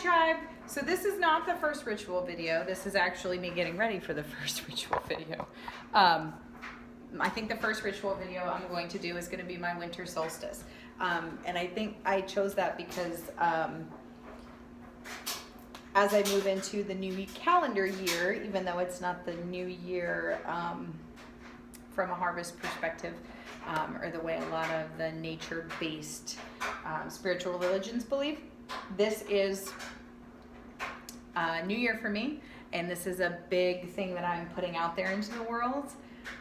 tribe. So this is not the first ritual video. This is actually me getting ready for the first ritual video. I think the first ritual video I'm going to do is going to be my winter solstice. And I think I chose that because as I move into the new calendar year, even though it's not the new year from a harvest perspective, or the way a lot of the nature-based spiritual religions believe, this is New Year for me, and this is a big thing that I'm putting out there into the world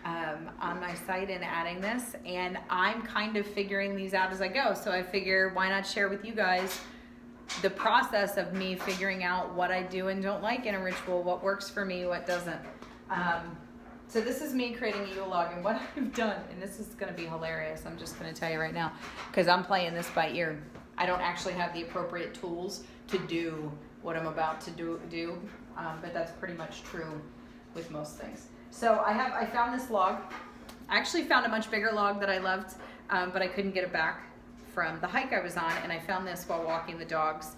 on my site and adding this, and I'm kind of figuring these out as I go. So I figure, why not share with you guys the process of me figuring out what I do and don't like in a ritual, what works for me, what doesn't. So this is me creating a Yule Log, and what I've done, and this is going to be hilarious, I'm just going to tell you right now, because I'm playing this by ear. I don't actually have the appropriate tools to do what I'm about to do, but that's pretty much true with most things. So I found this log. I actually found a much bigger log that I loved, but I couldn't get it back from the hike I was on, and I found this while walking the dogs.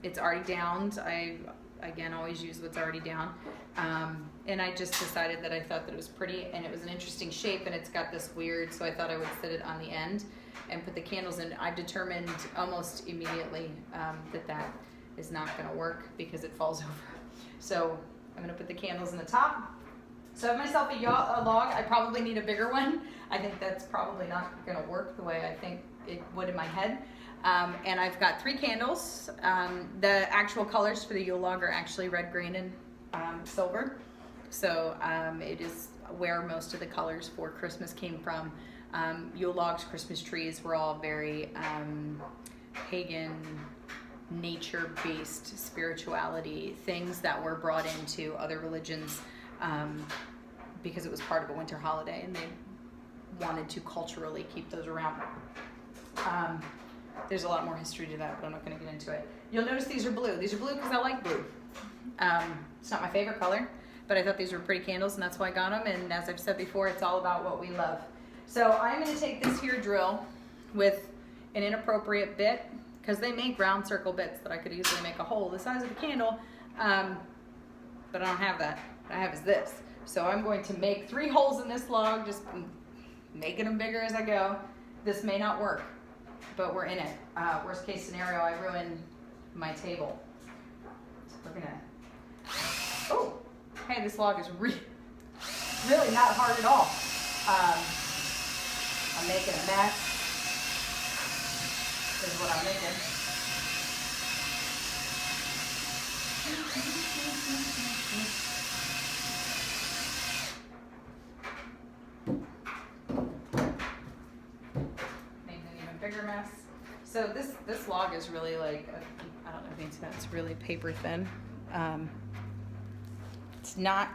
It's already downed. I, again, always use what's already down. And I just decided that I thought that it was pretty, and it was an interesting shape, and it's got this weird, so I thought I would sit it on the end and put the candles in. I determined almost immediately that is not going to work because it falls over. So I'm going to put the candles in the top. So I have myself a log. I probably need a bigger one. I think that's probably not going to work the way I think it would in my head. And I've got 3 candles. The actual colors for the Yule Log are actually red, green, and silver. So it is where most of the colors for Christmas came from. Yule Logs, Christmas trees were all very pagan, nature-based spirituality, things that were brought into other religions because it was part of a winter holiday, and they wanted to culturally keep those around. There's a lot more history to that, but I'm not going to get into it. You'll notice these are blue. These are blue because I like blue. It's not my favorite color, but I thought these were pretty candles, and that's why I got them. And as I've said before, it's all about what we love. So I'm going to take this here drill with an inappropriate bit, because they make round circle bits that I could easily make a hole the size of a candle, but I don't have that. What I have is this. So I'm going to make 3 holes in this log, just making them bigger as I go. This may not work, but we're in it. Worst case scenario, I ruin my table. So we're gonna, oh, hey, this log is really not hard at all. I'm making a mess. This is what I'm making. Making an even bigger mess. So this log is really like, I don't know if you can see that, it's really paper thin. It's not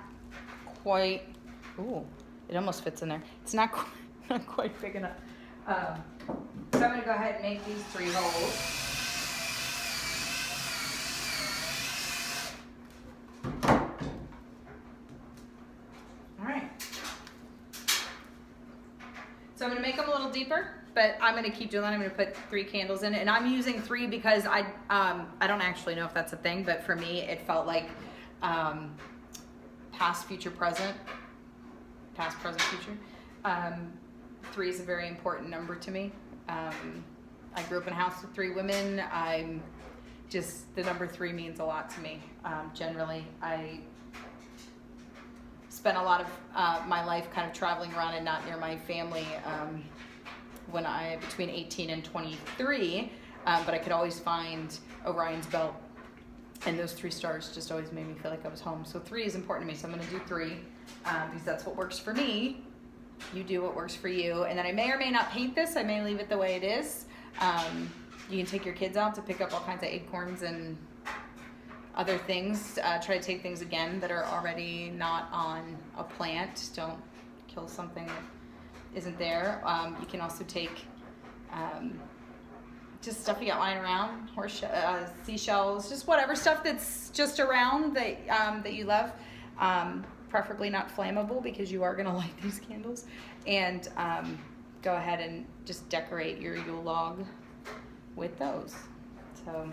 quite, ooh, it almost fits in there. It's not quite big enough. So I'm going to go ahead and make these 3 holes. All right. So I'm going to make them a little deeper, but I'm going to keep doing that. I'm going to put 3 candles in it, and I'm using 3 because I don't actually know if that's a thing, but for me it felt like past, future, present. Past, present, future. 3 is a very important number to me. I grew up in a house with 3 women. The number 3 means a lot to me. Generally, I spent a lot of my life kind of traveling around and not near my family when between 18 and 23, but I could always find Orion's belt, and those 3 stars just always made me feel like I was home. So 3 is important to me, so I'm going to do 3 because that's what works for me. You do what works for you. And then I may or may not paint this. I may leave it the way it is. You can take your kids out to pick up all kinds of acorns and other things. Try to take things, again, that are already not on a plant. Don't kill something that isn't there. You can also take just stuff you got lying around, seashells, just whatever stuff that's just around that you love. Preferably not flammable, because you are going to light these candles. And go ahead and just decorate your Yule log with those. So